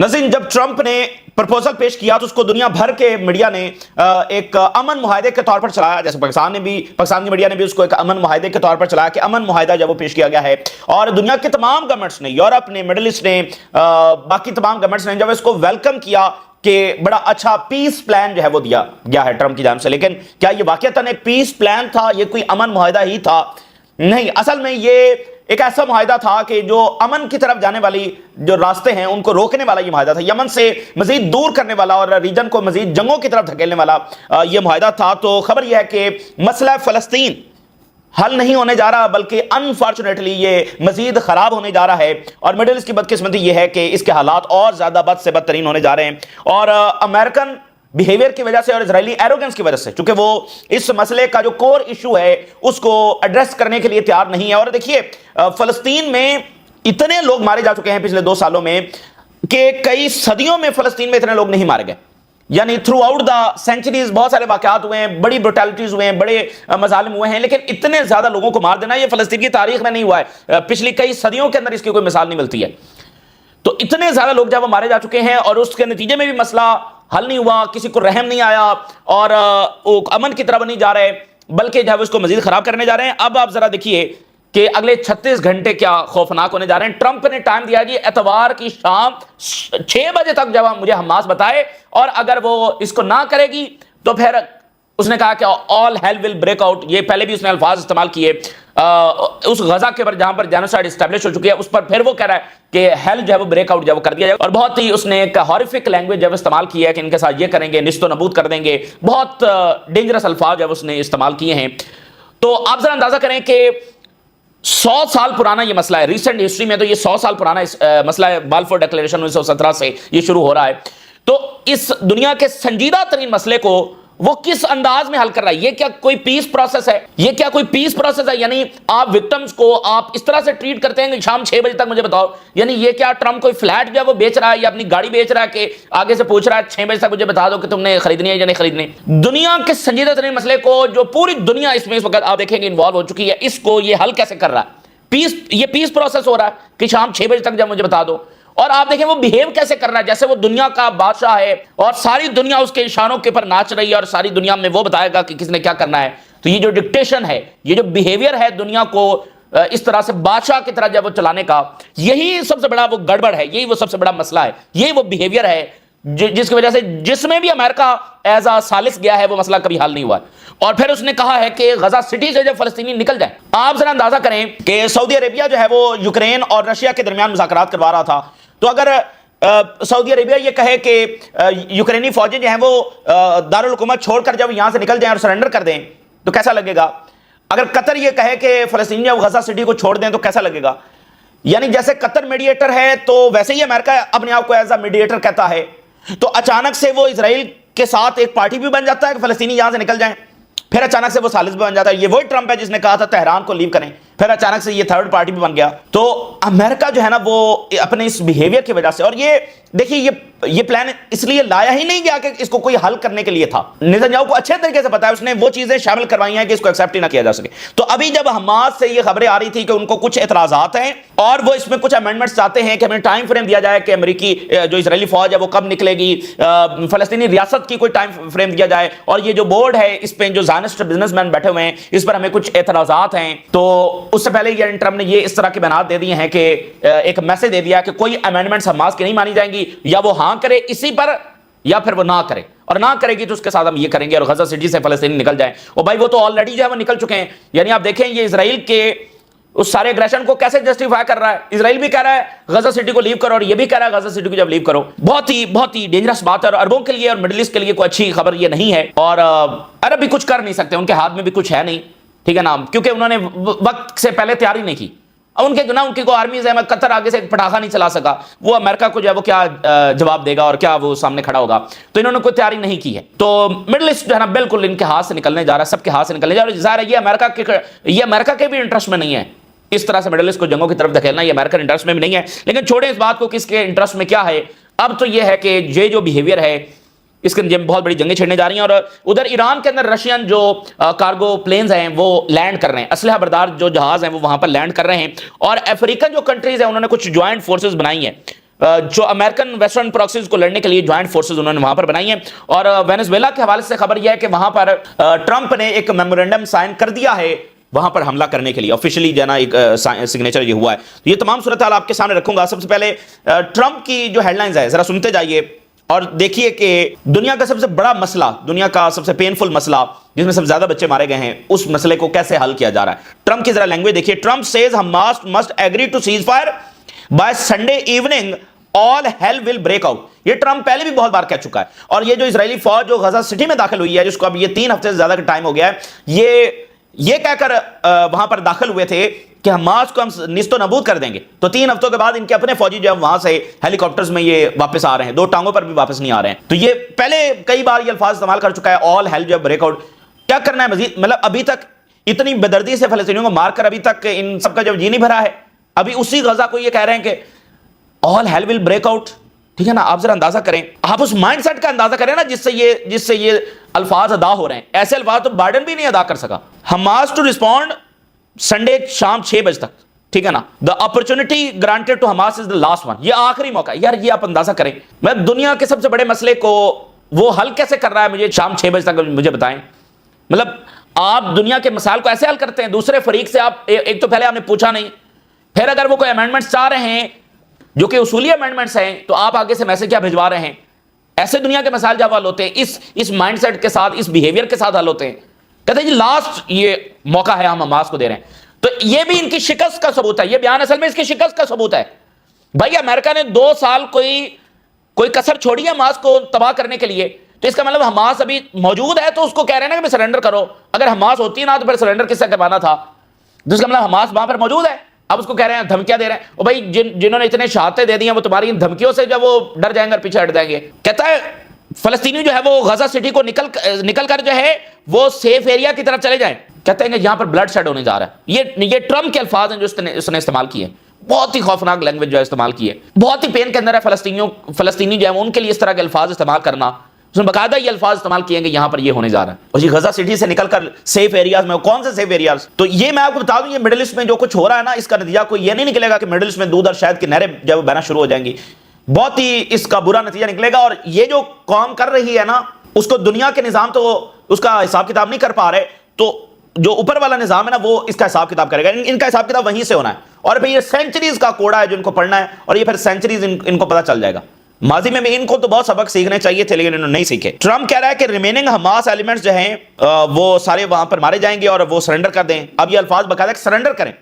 नज़ीर, जब ट्रंप ने प्रपोजल पेश किया तो उसको दुनिया भर के मीडिया ने एक अमन मुआहदे के तौर पर चलाया। जैसे पाकिस्तान की मीडिया ने भी उसको एक अमन मुआहदे के तौर पर चलाया कि अमन मुआहदा जब वो पेश किया गया है, और दुनिया के तमाम गवर्नमेंट्स ने, यूरोप ने, मिडिल ईस्ट ने, बाकी तमाम गवर्नमेंट्स ने जब इसको वेलकम किया कि बड़ा अच्छा पीस प्लान जो है वो दिया गया है ट्रंप की जानिब से। लेकिन क्या ये वाकईतन एक पीस प्लान था? ये कोई अमन मुआहदा ही था? नहीं, असल में ये एक ऐसा मुआहदा था कि जो अमन की तरफ जाने वाली जो रास्ते हैं उनको रोकने वाला ये मुआहदा था, यमन से मजीद दूर करने वाला और रीजन को मजीद जंगों की तरफ धकेलने वाला ये मुआहदा था। तो खबर यह है कि मसला फ़लस्तीन हल नहीं होने जा रहा, बल्कि अनफॉर्चुनेटली ये मजीद खराब होने जा रहा है। और मिडिल ईस्ट की बदकिस्मती ये है कि इसके हालात और ज्यादा बद से बदतरीन होने जा रहे हैं, और अमेरिकन बिहेवियर की वजह से और इजरायली एरोगेंस की वजह से, चूंकि वो इस मसले का जो कोर इशू है उसको एड्रेस करने के लिए तैयार नहीं है। और देखिए, फलस्तीन में इतने लोग मारे जा चुके हैं पिछले 2 सालों में कि कई सदियों में फलस्तीन में इतने लोग नहीं मारे गए। यानी थ्रू आउट द सेंचुरीज बहुत सारे वाकयात हुए हैं, बड़ी ब्रुटैलिटीज हुए हैं, बड़े मजालिम हुए हैं, लेकिन इतने ज्यादा लोगों को मार देना ये फलस्तीन की तारीख में नहीं हुआ है। पिछली कई सदियों के अंदर इसकी कोई मिसाल नहीं मिलती है। तो इतने ज्यादा लोग जब मारे जा चुके हैं और उसके नतीजे में भी मसला हल नहीं हुआ, किसी को रहम नहीं आया और अमन की तरफ नहीं जा रहे, बल्कि जब उसको मजीद खराब करने जा रहे हैं। अब आप जरा देखिए कि अगले 36 घंटे क्या खौफनाक होने जा रहे हैं। ट्रंप ने टाइम दिया जी एतवार की शाम 6 बजे तक जब मुझे हमास बताए, और अगर वो इसको ना करेगी तो फिर उसने कहा कि all hell will break out. ये पहले भी उसने अल्फाज इस्तेमाल किए उस गजा के पर जहां पर जेनोसाइड एस्टैब्लिश हो चुकी है, उस पर फिर वो कह रहा है कि हेल जो है वो ब्रेक आउट जो वो कर दिया जाए। और बहुत ही उसने एक हॉरिफिक लैंग्वेज जब इस्तेमाल किया है कि इनके साथ ये करेंगे, निस्तो नबूद कर देंगे। बहुत डेंजरस अल्फाज जब उसने इस्तेमाल किए हैं। तो आप जरा अंदाजा करें कि 100 साल पुराना ये मसला है। रिसेंट हिस्ट्री में तो ये 100 साल पुराना मसला है। बाल्फोर डिक्लेरेशन 1917 से ये शुरू हो रहा है। तो इस दुनिया के संजीदा तरीन मसले को वो किस अंदाज में हल कर रहा है? ये क्या कोई पीस प्रोसेस है? ये क्या कोई पीस प्रोसेस है? यानी आप विक्टिम्स को आप इस तरह से ट्रीट करते हैं कि शाम 6 बजे तक मुझे बताओ। यानी ये क्या ट्रंप कोई फ्लैट जो है वो बेच रहा है या अपनी गाड़ी बेच रहा है कि आगे से पूछ रहा है 6 बजे तक मुझे बता दो कि तुमने खरीदनी है या नहीं खरीदनी? दुनिया के संजीदा तरीन मसले को जो पूरी दुनिया इसमें इस वक्त आप देखेंगे इन्वॉल्व हो चुकी है, इसको ये हल कैसे कर रहा है? ये पीस प्रोसेस हो रहा है कि शाम 6 बजे तक जब मुझे बता दो। और आप देखें वो बिहेव कैसे कर रहा है जैसे वो दुनिया का बादशाह है और सारी दुनिया उसके इशारों के पर नाच रही है और सारी दुनिया में वो बताएगा कि किसने क्या करना है। तो ये जो डिक्टेशन है, ये जो बिहेवियर है दुनिया को इस तरह से बादशाह की तरह जब वो चलाने का, यही सबसे बड़ा वो गड़बड़ है, यही वो सबसे बड़ा मसला है, यही वो बिहेवियर है जिसकी वजह से जिसमें भी अमेरिका एज आ सालिस गया है वो मसला कभी हल नहीं हुआ। और फिर उसने कहा है कि गजा सिटी से जब फलस्तीनी निकल जाए, आप जरा अंदाजा करें कि सऊदी अरेबिया जो है वो यूक्रेन और रशिया के दरमियान मुज़ाकरात करवा रहा था। तो अगर सऊदी अरेबिया ये कहे कि यूक्रेनी फौजें जो हैं वो दारुल हुकूमत छोड़कर जब यहां से निकल जाएं और सरेंडर कर दें तो कैसा लगेगा? अगर कतर ये कहे कि फलस्तीनी जब गजा सिटी को छोड़ दें तो कैसा लगेगा? यानी जैसे कतर मीडिएटर है तो वैसे ही अमेरिका अपने आप को एज अ मीडिएटर कहता है। तो अचानक से वो इजराइल के साथ एक पार्टी भी बन जाता है कि फलस्तीनी यहां से निकल जाएं, फिर अचानक से वो सालिस भी बन जाता है। ये वही ट्रंप है जिसने कहा था तेहरान को लीव करें, फिर अचानक से ये थर्ड पार्टी भी बन गया। तो अमेरिका जो है ना वो अपने इस बिहेवियर की वजह से, और ये देखिए ये प्लान इसलिए लाया ही नहीं गया कि इसको कोई हल करने के लिए था। नेतन्याहू को अच्छे तरीके से पता है, उसने वो चीजें शामिल करवाई हैं कि इसको एक्सेप्ट ही ना किया जा सके। तो अभी जब हमास से ये खबरें आ रही थी कि उनको कुछ एतराजात हैं और वो इसमें कुछ अमेंडमेंट्स चाहते हैं कि हमें टाइम फ्रेम दिया जाए कि अमेरिकी जो इजरायली फौज है वो कब निकलेगी, फलस्तीनी रियासत की कोई टाइम फ्रेम दिया जाए, और ये जो बोर्ड है इस पर जो ज़ायनिस्ट बिजनेसमैन बैठे हुए हैं इस पर हमें कुछ एतराजात हैं। तो उससे पहले ये ट्रंप ने ये इस तरह के बयान दे दिए हैं कि एक मैसेज दे दिया कि कोई अमेंडमेंट्स हमास की नहीं मानी जाएंगी, या वो हाँ करे इसी पर या फिर वो ना करे, और ना करेगी तो उसके साथ हम ये करेंगे और गजा सिटी से फलस्तीनी निकल जाए। और भाई वो तो ऑलरेडी जो है वो निकल चुके हैं। यानी आप देखें ये इजराइल के उस सारे एग्रेशन को कैसे जस्टिफाई कर रहा है। इजराइल भी कह रहा है गजा सिटी को लीव करो और ये भी कह रहा है गजा सिटी को जब लीव करो। बहुत ही डेंजरस बात है और अरबों के लिए और मिडिल ईस्ट के लिए कोई अच्छी खबर ये नहीं है। और अरब भी कुछ कर नहीं सकते, उनके हाथ में भी कुछ है नहीं, ठीक है ना, क्योंकि उन्होंने वक्त से पहले तैयारी नहीं की। अब उनकी को आर्मीज है, कतर आगे से पटाखा नहीं चला सका, वो अमेरिका को जो है वो क्या जवाब देगा और क्या वो सामने खड़ा होगा। तो इन्होंने कोई तैयारी नहीं की है। तो मिडिल ईस्ट जो है ना बिल्कुल इनके हाथ से निकलने जा रहा है, सबके हाथ से निकलने जा रहा है। ज़ाहिर है ये अमेरिका के भी इंटरेस्ट में नहीं है इस तरह से मिडिल ईस्ट को जंगों की तरफ धकेलना, ये अमेरिकन इंटरेस्ट में भी नहीं है। लेकिन छोड़े इस बात को किसके इंटरेस्ट में क्या है। अब तो ये है कि ये जो बिहेवियर है इसके अंदर बहुत बड़ी जंगें छिड़ने जा रही हैं। और उधर ईरान के अंदर रशियन जो कार्गो प्लेन्स हैं वो लैंड कर रहे हैं, असलहा बरदार जो जहाज हैं वो वहां पर लैंड कर रहे हैं। और अफ्रीकन जो कंट्रीज हैं उन्होंने कुछ ज्वाइंट फोर्सेस बनाई हैं जो अमेरिकन वेस्टर्न प्रॉक्सीज को लड़ने के लिए ज्वाइंट फोर्सेज उन्होंने वहां पर बनाई हैं। और वेनेजुएला के हवाले से खबर यह है कि वहां पर ट्रंप ने एक मेमोरेंडम साइन कर दिया है वहां पर हमला करने के लिए, ऑफिशियली जो है ना एक सिग्नेचर ये हुआ है। तो ये तमाम सूरत हाल आपके सामने रखूंगा। सबसे पहले ट्रंप की जो हेडलाइंस है जरा सुनते जाइए और देखिए कि दुनिया का सबसे बड़ा मसला, दुनिया का सबसे पेनफुल मसला जिसमें सबसे ज्यादा बच्चे मारे गए हैं, उस मसले को कैसे हल किया जा रहा है। ट्रंप की जरा लैंग्वेज देखिए। Trump says Hamas must agree to cease fire by Sunday evening, all hell will break out. ये ट्रंप पहले भी बहुत बार कह चुका है। और ये जो इजरायली फौज जो गजा सिटी में दाखिल हुई है, जिसको अब ये 3 हफ्ते से ज्यादा का टाइम हो गया है, ये कहकर वहां पर दाखिल हुए थे कि हमास को हम निस्तो नबूद कर देंगे। तो 3 हफ्तों के बाद इनके अपने फौजी जो वहां से हेलीकॉप्टर्स में ये वापस आ रहे हैं, 2 टांगों पर भी वापस नहीं आ रहे हैं। तो ये पहले कई बार ये अल्फाज इस्तेमाल कर चुका है, ऑल हेल जो ब्रेकआउट। क्या करना है मजीद? मतलब अभी तक इतनी बेदर्दी से फलस्तीनियों को मारकर अभी तक इन सबका जब जी नहीं भरा है, अभी उसी गजा को ये कह रहे हैं कि all hell will break out. ठीक है ना, आप जरा अंदाजा करें, आप उस माइंडसेट का अंदाजा करें ना जिससे ये अल्फाज अदा हो रहे हैं। ऐसे अल्फाज तो बाइडेन भी नहीं अदा कर सका। हमास टू रिस्पॉन्ड संडे शाम 6 बजे तक। ठीक है ना, the opportunity granted to Hamas is the last one. ये आखिरी मौका यार, ये आप अंदाजा करें। मैं दुनिया के सबसे बड़े मसले को वो हल कैसे कर रहा है, मुझे शाम 6 बजे तक मुझे बताएं। मतलब आप दुनिया के मसाइल को ऐसे हल करते हैं, दूसरे फरीक से आप एक तो पहले आपने पूछा नहीं, फिर अगर वो कोई अमेंडमेंट्स चाह रहे हैं जो कि उसूली अमेंडमेंट्स हैं, तो आप आगे से मैसेज क्या भिजवा रहे हैं। ऐसे दुनिया के मसाइल जब हल होते हैं इस माइंडसेट के साथ, इस बिहेवियर के साथ हल होते हैं। कहते हैं जी लास्ट ये मौका है, हम हमास को दे रहे हैं। तो ये भी इनकी शिकस्त का सबूत है, ये बयान असल में इसकी शिकस्त का सबूत है। भाई अमेरिका ने 2 साल कोई कसर छोड़ी है हमास को तबाह करने के लिए, तो इसका मतलब हमास अभी मौजूद है तो उसको कह रहे हैं ना कि सरेंडर करो। अगर हमास होती ना तो फिर सरेंडर किससे करवाना था। तो इसका मतलब हमास वहां पर मौजूद है, अब उसको कह रहे हैं, धमकियां दे रहे हैं। और भाई जिन्होंने इतने शहादतें दे दी हैं वो तुम्हारी इन धमकियों से जब वो डर जाएंगे और पीछे हट जाएंगे। कहता है फलस्तीनी जो है वो गजा सिटी को निकल कर जो है वो सेफ एरिया की तरफ चले जाएं। कहते हैं कि यहां पर ब्लड शेड होने जा रहा है। ये ट्रंप के अल्फाज हैं जो उसने इस्तेमाल किए। बहुत ही खौफनाक लैंग्वेज जो है इस्तेमाल की है, बहुत ही पेन के अंदर है फलस्तीनी जो है उनके लिए इस तरह के अल्फाज इस्तेमाल करना। उसने बकायदा ये अल्फाज इस्तेमाल किए कि यहां पर ये होने जा रहा है। और ये गजा सिटी से निकलकर सेफ एरियाज में, कौन से सेफ एरियाज? तो ये मैं आपको बता दूं, ये मिडिल ईस्ट में जो कुछ हो रहा है ना, इसका नतीजा कोई ये नहीं निकलेगा कि मिडिल ईस्ट में दूध और शहद की नहरें जब बहना शुरू हो जाएंगी। बहुत ही इसका बुरा नतीजा निकलेगा। और ये जो कौम कर रही है ना, उसको दुनिया के निजाम तो उसका हिसाब किताब नहीं कर पा रहे, तो जो ऊपर वाला निजाम है ना वो इसका हिसाब किताब करेगा। इनका हिसाब किताब वहीं से होना है। और भाई ये सेंचुरीज का कोड़ा है जो इनको पढ़ना है, और ये फिर सेंचुरीज इनको पता चल जाएगा। माजी में भी इनको तो बहुत सबक सीखने चाहिए थे लेकिन इन्होंने नहीं सीखे। ट्रंप कह रहा है कि रिमेनिंग हमास एलिमेंट्स जो हैं वो सारे वहां पर मारे जाएंगे और वो सरेंडर कर दें। अब ये अल्फाज बकायदा सरेंडर करें,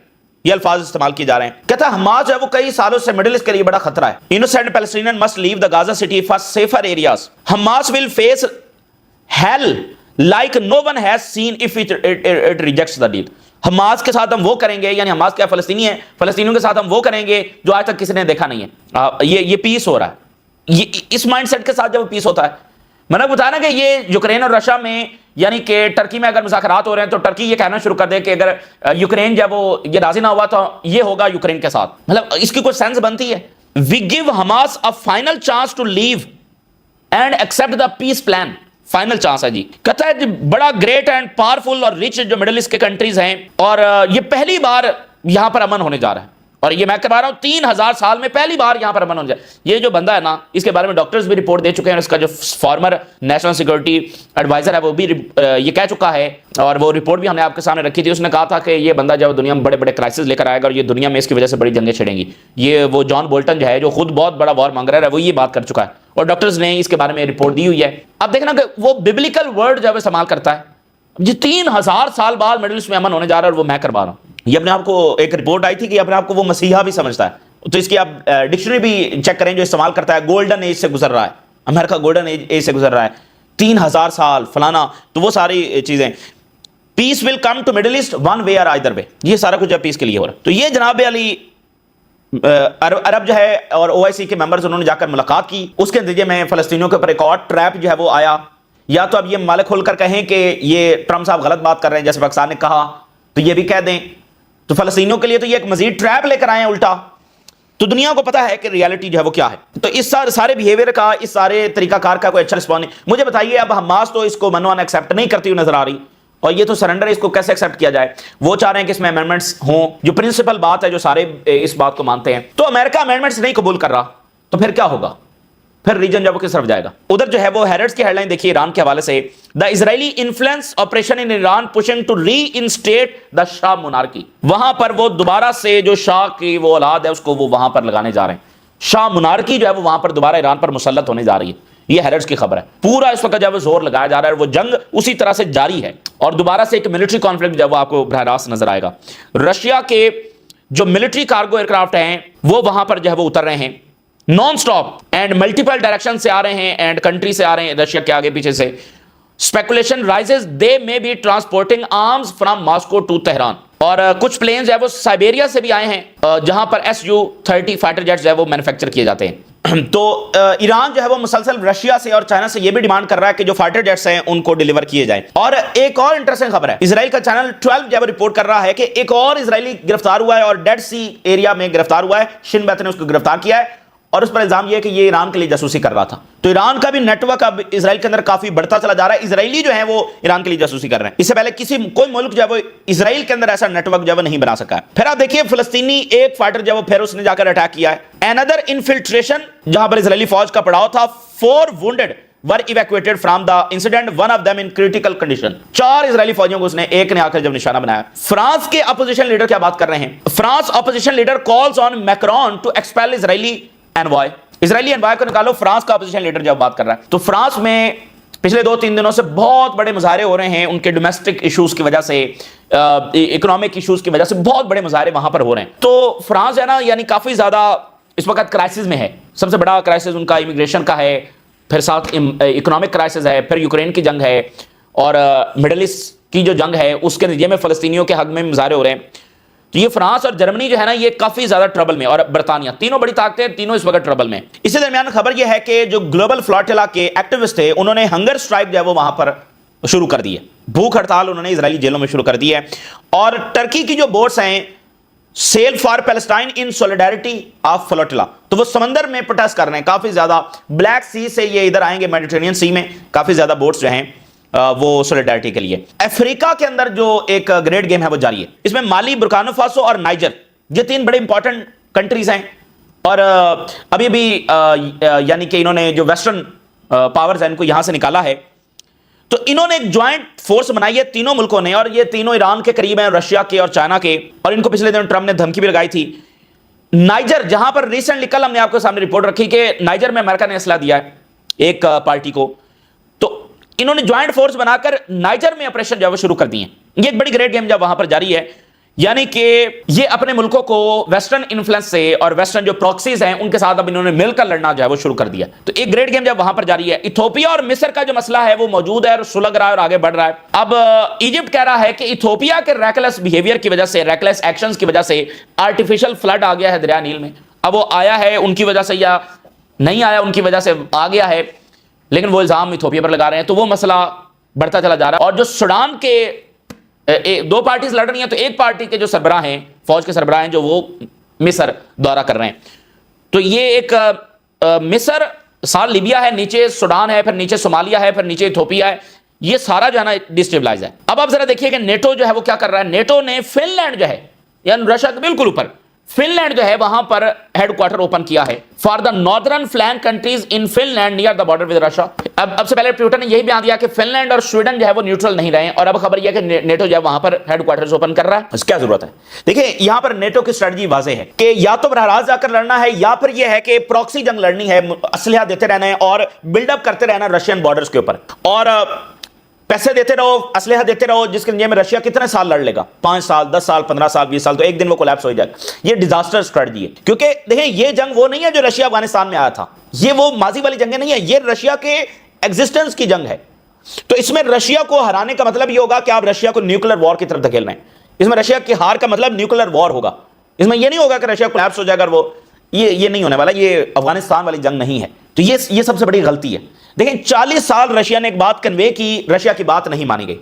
ये अल्फाज इस्तेमाल किए जा रहे हैं। कहता है हमास जो है वो कई सालों से मिडिल ईस्ट के लिए बड़ा खतरा है। Innocent Palestinian must leave the Gaza city for safer areas. Hamas will face hell like no one has seen if it rejects the deal. Hamas के साथ हम वो करेंगे, यानी हमास क्या फलस्तीनी है, फलस्तीनियों के साथ हम वो करेंगे जो आज तक किसी ने देखा नहीं है। ये पीस हो रहा है, ये इस माइंडसेट के साथ जब पीस होता है। मैंने बताया ना कि ये यूक्रेन और रशिया में, यानी कि टर्की में अगर मुज़ाकरात हो रहे हैं तो टर्की ये कहना शुरू कर दे कि अगर यूक्रेन जब वो ये राजी ना हुआ तो ये होगा यूक्रेन के साथ। मतलब इसकी कोई सेंस बनती है? We give Hamas a final chance to leave and accept the peace plan. Final chance है जी। कहता है बड़ा ग्रेट एंड पावरफुल और रिच जो मिडिल ईस्ट के कंट्रीज हैं, और ये पहली बार यहां पर अमन होने जा रहा है। और ये मैं कह रहा हूं 3000 साल में पहली बार यहां पर अमन होने जा रहा है। ये जो बंदा है ना, इसके बारे में डॉक्टर्स भी रिपोर्ट दे चुके हैं। इसका जो फॉर्मर नेशनल सिक्योरिटी एडवाइजर है वो भी ये कह चुका है, और वो रिपोर्ट भी हमने आपके सामने रखी थी। उसने कहा था कि ये बंदा जब दुनिया में बड़े बड़े क्राइसिस लेकर आएगा और ये दुनिया में इसकी वजह से बड़ी जंगें छिड़ेंगी। ये वो जॉन बोल्टन जो है, जो खुद बहुत बड़ा वॉर मॉन्गर है, वो ये बात कर चुका है और डॉक्टर्स ने इसके बारे में रिपोर्ट दी हुई है। अब देखना कि वो बिब्लिकल वर्ड जब इस्तेमाल करता है। जी 3000 साल बाद मिडिल ईस्ट में अमन होने जा रहा है और वो मैं करवा रहा हूं। ये अपने आप को, एक रिपोर्ट आई थी कि अपने आप को वो मसीहा भी समझता है। तो इसकी आप डिक्शनरी भी चेक करें जो इस्तेमाल करता है। गोल्डन एज से गुजर रहा है, अमेरिका गोल्डन एज से गुजर रहा है, 3000 साल फलाना, तो वो सारी चीजें। Peace will come to middle east one way और आइदर वे, ये सारा कुछ पीस के लिए हो रहा है। तो ये जनाब अली अरब जो है और OIC के मेंबर्स उन्होंने जाकर मुलाकात की। उसके नतीजे में फलस्तीनियों के ऊपर एक और ट्रैप जो है वो आया। या तो अब ये माले खोल कर कहें कि ये ट्रंप साहब गलत बात कर रहे हैं जैसे पाकिस्तान ने कहा, तो ये भी कह दें। तो फलस्तीनियों के लिए तो ये एक मजीद ट्रैप लेकर आए हैं उल्टा। तो दुनिया को पता है कि रियलिटी जो है वो क्या है। तो इस सारे बिहेवियर का, इस सारे तरीकाकार का कोई अच्छा रिस्पॉन्स नहीं। मुझे बताइए अब हमास तो इसको मनवान एक्सेप्ट नहीं करती हुई नजर आ रही, और ये तो सरेंडर, इसको कैसे एक्सेप्ट किया जाए? वो चाह रहे हैं कि इसमें अमेंडमेंट्स हों, जो प्रिंसिपल बात है, जो सारे इस बात को मानते हैं। तो अमेरिका अमेंडमेंट्स नहीं कबूल कर रहा, تو پھر کیا ہوگا؟ پھر ریجن جب وہ کس طرف جائے گا؟ ادھر جو ہے وہ ہیرٹس کی ہیڈ لائن دیکھیے ایران کے حوالے سے، the Israeli influence operation in Iran pushing to reinstate the shah monarchy, وہاں پر وہ دوبارہ سے جو شاہ کی وہ اولاد ہے اس کو وہ وہاں پر لگانے جا رہے ہیں، شاہ مونارکی جو ہے وہ وہاں پر دوبارہ ایران پر مسلط ہونے جا رہی ہے، یہ ہیرٹس کی خبر ہے۔ پورا اس وقت جب وہ زور لگایا جا رہا ہے اور وہ جنگ اسی طرح سے جاری ہے، اور دوبارہ سے ایک ملٹری کانفلکٹ جب وہ آپ کو براہ راست نظر آئے گا۔ رشیا کے جو ملٹری کارگو ایئر کرافٹ ہیں وہ وہاں پر جو ہے وہ اتر رہے ہیں naan stop and multiple direction سے آ رہے ہیں اینڈ کنٹری سے آ رہے ہیں، رشیا کے آگے پیچھے سے۔ Speculation rises they may be transporting arms from Moscow to Tehran, اور کچھ پلینز ہے وہ سائبیریا سے بھی آئے ہیں جہاں پر Su-30 فائٹر جیٹس ہے وہ مینوفیکچر کیے جاتے ہیں۔ تو ایران جو ہے وہ مسلسل رشیا سے اور چائنا سے یہ بھی ڈیمانڈ کر رہا ہے کہ جو فائٹر جیٹس ہیں ان کو ڈیلیور کیے جائیں۔ اور ایک اور انٹرسٹنگ خبر ہے، اسرائیل کا چینل 12 جو ہے وہ رپورٹ کر رہا ہے کہ ایک اور اسرائیلی گرفتار ہوا ہے اور ڈیڈ سی ایریا میں گرفتار ہوا ہے، شن بیت نے اس کو گرفتار کیا ہے، اور اس پر الزام یہ ہے کہ یہ ایران کے لیے جاسوسی کر رہا تھا۔ تو ایران کا بھی نیٹ ورک اب اسرائیل کے اندر کافی بڑھتا چلا جا رہا ہے، اسرائیلی جو ہیں وہ ایران کے لیے جاسوسی کر رہے ہیں، اس سے پہلے کوئی ملک جو ہے وہ اسرائیل کے اندر ایسا نیٹ ورک جو ہے وہ نہیں بنا سکا ہے۔ پھر آپ دیکھیے فلسطینی ایک فائٹر جو ہے وہ پھر اس نے جا کر اٹیک کیا ہے، another infiltration جہاں پر اسرائیلی فوج کا پڑاؤ تھا، 4 wounded were evacuated from the incident, one of them in critical condition۔ 4 اسرائیلی فوجیوں کو اس نے ایک نے آ کر جب نشانہ بنایا۔ فرانس کے اپوزیشن لیڈر کیا بات کر رہے ہیں؟ France opposition leader calls on Macron to expel Israeli envoy، Israeli envoy کو نکالو، فرانس کا اپوزیشن لیڈر جب بات کر رہا ہے۔ تو فرانس میں پچھلے 2-3 دنوں سے بہت بڑے مظاہرے ہو رہے ہیں، ان کے ڈومیسٹک ایشوز کی وجہ سے، اکنامک ایشوز کی وجہ سے بہت بڑے مظاہرے وہاں پر ہو رہے ہیں۔ تو فرانس ہے نا یعنی کافی زیادہ اس وقت کرائسس میں ہے، سب سے بڑا کرائسس ان کا امیگریشن کا ہے، پھر ساتھ اکنامک کرائسس ہے، پھر یوکرین کی جنگ ہے، اور مڈل ایسٹ کی جو جنگ ہے اس کے نتیجے میں فلسطینیوں کے حق میں مظاہرے ہو رہے ہیں۔ تو یہ فرانس اور جرمنی جو ہے نا یہ کافی زیادہ ٹربل میں، اور برطانیہ، تینوں بڑی طاقتیں، تینوں اس وقت ٹربل میں۔ اسی درمیان خبر یہ ہے کہ جو گلوبل فلاٹیلا کے ایکٹیوسٹ تھے انہوں نے ہنگر سٹرائک جو ہے وہ وہاں پر شروع کر دی ہے، بھوک ہڑتال انہوں نے اسرائیلی جیلوں میں شروع کر دی ہے۔ اور ٹرکی کی جو بوٹس ہیں sail for Palestine in solidarity of flotilla, تو وہ سمندر میں پروٹیسٹ کر رہے ہیں کافی زیادہ، بلیک سی سے یہ ادھر آئیں گے میڈیٹرینین سی میں، کافی زیادہ بوٹس جو ہیں وہ سولیڈیرٹی کے لیے۔ افریقہ کے اندر جو ایک گریٹ گیم ہے وہ جاری ہے، اس میں مالی، برکینا فاسو اور نائجر، یہ 3 بڑے امپورٹنٹ کنٹریز ہیں، اور ابھی بھی یعنی کہ انہوں نے جو ویسٹرن پاورز ہیں ان کو یہاں سے نکالا ہے، تو انہوں نے ایک جوائنٹ فورس بنائی ہے تینوں ملکوں نے، اور یہ تینوں ایران کے قریب ہیں، رشیا کے اور چائنا کے، اور ان کو پچھلے دن ٹرمپ نے دھمکی بھی لگائی تھی۔ نائجر جہاں پر ریسنٹلی کل ہم نے آپ کے سامنے رپورٹ رکھی کہ نائجر میں امریکہ نے اسلحہ دیا ہے ایک پارٹی کو، تو انہوں نے جوائنٹ فورس بنا کر نائجر میں آپریشن جو ہے شروع کر دی ہیں۔ یہ ایک بڑی گریٹ گیم جب وہاں پر جاری ہے، یعنی کہ یہ اپنے ملکوں کو ویسٹرن انفلوئنس سے اور ویسٹرن جو پروکسیز ہیں ان کے ساتھ اب انہوں نے مل کر لڑنا جو ہے وہ شروع کر دیا۔ تو ایک گریٹ گیم جب وہاں پر جاری ہے۔ ایتھوپیا اور مصر کا جو مسئلہ ہے وہ موجود ہے اور سلگ رہا ہے اور آگے بڑھ رہا ہے۔ اب ایجپٹ کہہ رہا ہے کہ ایتھوپیا کے ریکلیس بیہیویئر کی وجہ سے، ریکلیس ایکشنز کی وجہ سے آرٹیفیشل فلڈ آ گیا ہے دریا نیل میں۔ اب وہ آیا ہے ان کی وجہ سے یا نہیں آیا ان کی وجہ سے آ گیا ہے، لیکن وہ الزام ایتھوپیا پر لگا رہے ہیں، تو وہ مسئلہ بڑھتا چلا جا رہا ہے۔ اور جو سوڈان کے 2 پارٹیز لڑ رہی ہیں، تو ایک پارٹی کے جو سربراہ ہیں، فوج کے سربراہ ہیں، جو وہ مصر دورہ کر رہے ہیں، تو یہ ایک مصر، ساتھ لیبیا ہے، نیچے سوڈان ہے، پھر نیچے صومالیہ ہے، پھر نیچے ایتھوپیا ہے، یہ سارا جو ہے نا ڈسٹیبلائز ہے۔ اب آپ ذرا دیکھیے کہ نیٹو جو ہے وہ کیا کر رہا ہے۔ نیٹو نے فن لینڈ جو ہے یعنی رشیا کے بالکل اوپر فن لینڈ جو ہے وہاں پر ہیڈ کوارٹر اوپن کیا ہے for the northern flank countries in Finland near the border with Russia. اب سے پہلے ٹویٹر نے یہی بیان دیا کہ فن لینڈ اور سویڈن جو ہے وہ نیوٹرل نہیں رہے ہیں، اور اب خبر یہ ہے کہ نیٹو جو ہے وہاں پر ہیڈ کوارٹرز اوپن کر رہا ہے۔ اس کیا ضرورت ہے؟ دیکھیں یہاں پر نیٹو کی اسٹریٹجی واضح ہے کہ یا تو براہ راست جا کر لڑنا ہے، یا پھر یہ ہے کہ پراکسی جنگ لڑنی ہے، اسلحہ دیتے رہنا ہے اور بلڈ اپ کرتے رہنا رشین بارڈرز کے اوپر، اور پیسے دیتے رہو، اسلحہ دیتے رہو، جس کے نتیجے میں رشیا کتنے سال لڑ لے گا؟ 5 سال، 10 سال، 15 سال، 20 سال، تو ایک دن وہ کولیپس ہو جائے گا۔ یہ ڈیزاسٹر اسٹریٹجی ہے، کیونکہ دیکھیں یہ جنگ وہ نہیں ہے جو رشیا افغانستان میں آیا تھا، یہ وہ ماضی والی جنگیں نہیں ہے، یہ رشیا کے ایگزسٹنس کی جنگ ہے۔ تو اس میں رشیا کو ہرانے کا مطلب یہ ہوگا کہ آپ رشیا کو نیوکلیر وار کی طرف دھکیل رہے ہیں۔ اس میں رشیا کی ہار کا مطلب نیوکلیر وار ہوگا، اس میں یہ نہیں ہوگا کہ رشیا کولیپس ہو جائے گا، وہ یہ نہیں ہونے والا، یہ افغانستان والی جنگ نہیں ہے۔ تو یہ سب سے بڑی غلطی ہے۔ دیکھیں 40 سال رشیا نے ایک بات کنوے کی، رشیا کی بات نہیں مانی گئی،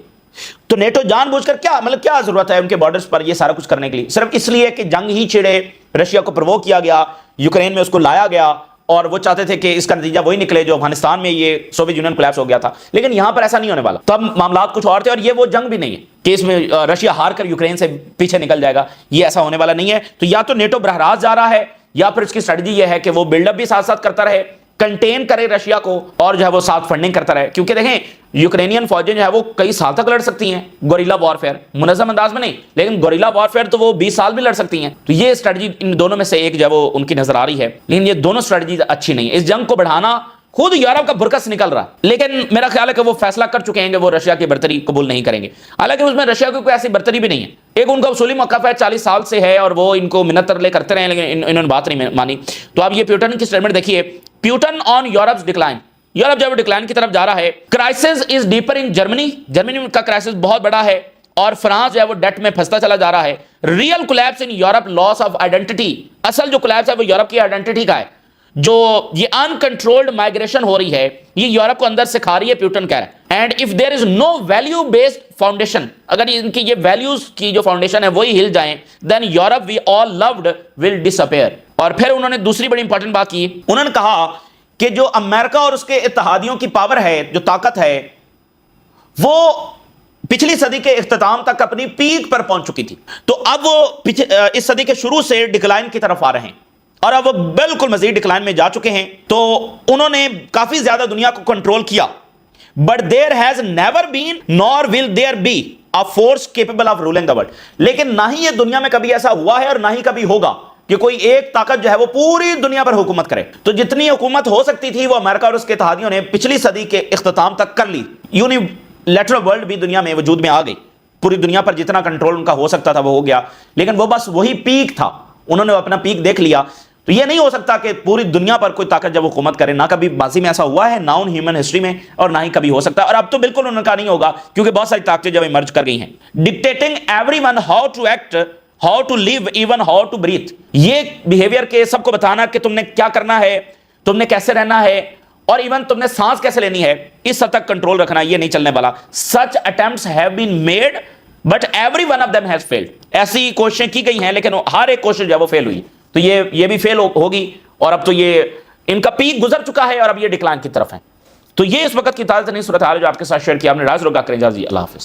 تو نیٹو جان بوجھ کر کیا ضرورت ہے ان کے بارڈرز پر یہ سارا کچھ کرنے کے لیے؟ صرف اس لیے کہ جنگ ہی چھڑے، رشیا کو پرووک کیا گیا، یوکرین میں اس کو لایا گیا، اور وہ چاہتے تھے کہ اس کا نتیجہ وہی نکلے جو افغانستان میں یہ سوویت یونین کولیپس ہو گیا تھا۔ لیکن یہاں پر ایسا نہیں ہونے والا، تب معاملات کچھ اور تھے، اور یہ وہ جنگ بھی نہیں ہے کہ اس میں رشیا ہار کر یوکرین سے پیچھے نکل جائے گا، یہ ایسا ہونے والا نہیں ہے۔ تو یا تو نیٹو براہ راست جا رہا ہے، یا پھر اس کی اسٹریٹجی یہ ہے کہ وہ بلڈ اپ بھی ساتھ ساتھ کرتا رہے, کنٹین کرے رشیا کو, اور جو ہے وہ ساتھ فنڈنگ کرتا رہے. کیونکہ دیکھیں یوکرینین فوجیں جو ہے وہ کئی سال تک لڑ سکتی ہیں گوریلا وارفیئر, منظم انداز میں نہیں, لیکن گوریلا وارفیئر تو وہ 20 سال بھی لڑ سکتی ہیں. تو یہ اسٹریٹجی ان دونوں میں سے ایک جو ہے وہ ان کی نظر آ رہی ہے, لیکن یہ دونوں اسٹریٹجی اچھی نہیں ہے. اس جنگ کو بڑھانا خود یورپ کا برکس نکل رہا, لیکن میرا خیال ہے کہ وہ فیصلہ کر چکے ہیں کہ وہ رشیا کی برتری قبول نہیں کریں گے. حالانکہ اس میں رشیا کی کوئی ایسی برتری بھی نہیں ہے, ایک ان کا اصولی موقف ہے 40 سال سے ہے اور وہ ان کو منت ترلے کرتے رہے, لیکن انہوں نے بات نہیں مانی. تو اب یہ پیوٹن کی اسٹیٹمنٹ دیکھیے, پیوٹن آن یورپ's ڈکلائن, یورپ جب ڈکلائن کی طرف جا رہا ہے. کرائسس از ڈیپر ان جرمنی, جرمنی کا کرائسس بہت بڑا ہے, اور فرانس جو ہے وہ ڈیٹ میں پھنستا چلا جا رہا ہے. Real collapse in Europe, loss of identity, اصل جو کولیپس ہے وہ یورپ کی آئیڈینٹی کا ہے. جو یہ انکنٹرولڈ مائگریشن ہو رہی ہے یہ یورپ کو اندر سے کھا رہی ہے, پیوٹن کہہ رہا ہے. And if there is no value based foundation, اگر ان کی یہ ویلیوز کی جو فاؤنڈیشن ہے وہی ہل جائیں, دین یورپ وی آل لوڈ ول ڈس اپیئر. اور پھر انہوں نے دوسری بڑی انپورٹنٹ بات کی, انہوں نے کہا کہ جو امریکہ اور اس کے اتحادیوں کی پاور ہے, جو طاقت ہے, وہ پچھلی صدی کے اختتام تک اپنی پیک پر پہنچ چکی تھی. تو اب وہ اس صدی کے شروع سے ڈکلائن کی طرف آ رہے ہیں, اور اب وہ بالکل مزید ڈکلائن میں جا چکے ہیں. تو انہوں نے کافی زیادہ دنیا کو کنٹرول کیا. But there has never been nor will there be a force capable of ruling the world. لیکن نہ ہی یہ دنیا میں کبھی ایسا ہوا ہے اور نہ ہی کبھی ہوگا کہ کوئی ایک طاقت جو ہے وہ پوری دنیا پر حکومت کرے. تو جتنی حکومت ہو سکتی تھی وہ امریکہ اور اس کے اتحادیوں نے پچھلی صدی کے اختتام تک کر لی. یونیلیٹرل ورلڈ بھی دنیا میں وجود میں آ گئی, پوری دنیا پر جتنا کنٹرول ان کا ہو سکتا تھا وہ ہو گیا, لیکن وہ بس وہی پیک تھا, انہوں نے اپنا پیک دیکھ لیا. تو یہ نہیں ہو سکتا کہ پوری دنیا پر کوئی طاقت جب حکومت کرے, نہ کبھی ماضی میں ایسا ہوا ہے, نہ ان ہیومن ہسٹری میں, اور نہ ہی کبھی ہو سکتا ہے. اور اب تو بالکل ان کا نہیں ہوگا, کیونکہ بہت ساری طاقتیں جب ایمرج کر گئی ہیں. Dictating everyone how to act, how to live, even how to breathe. یہ بیہیویئر کے سب کو بتانا کہ تم نے کیا کرنا ہے, تم نے کیسے رہنا ہے, اور ایون تم نے سانس کیسے لینی ہے, اس حد تک کنٹرول رکھنا, یہ نہیں چلنے والا. Such attempts have been made but every one of them has failed. ایسی کوششیں کی گئی ہیں لیکن ہر ایک کوشش جو ہے وہ فیل ہوئی. تو یہ بھی فیل ہوگی, اور اب تو یہ ان کا پیک گزر چکا ہے اور اب یہ ڈکلائن کی طرف ہے. تو یہ اس وقت کی تازہ ترین صورتحال جو آپ کے ساتھ شیئر کیا, آپ نے راز روگا کریں. جی اللہ حافظ.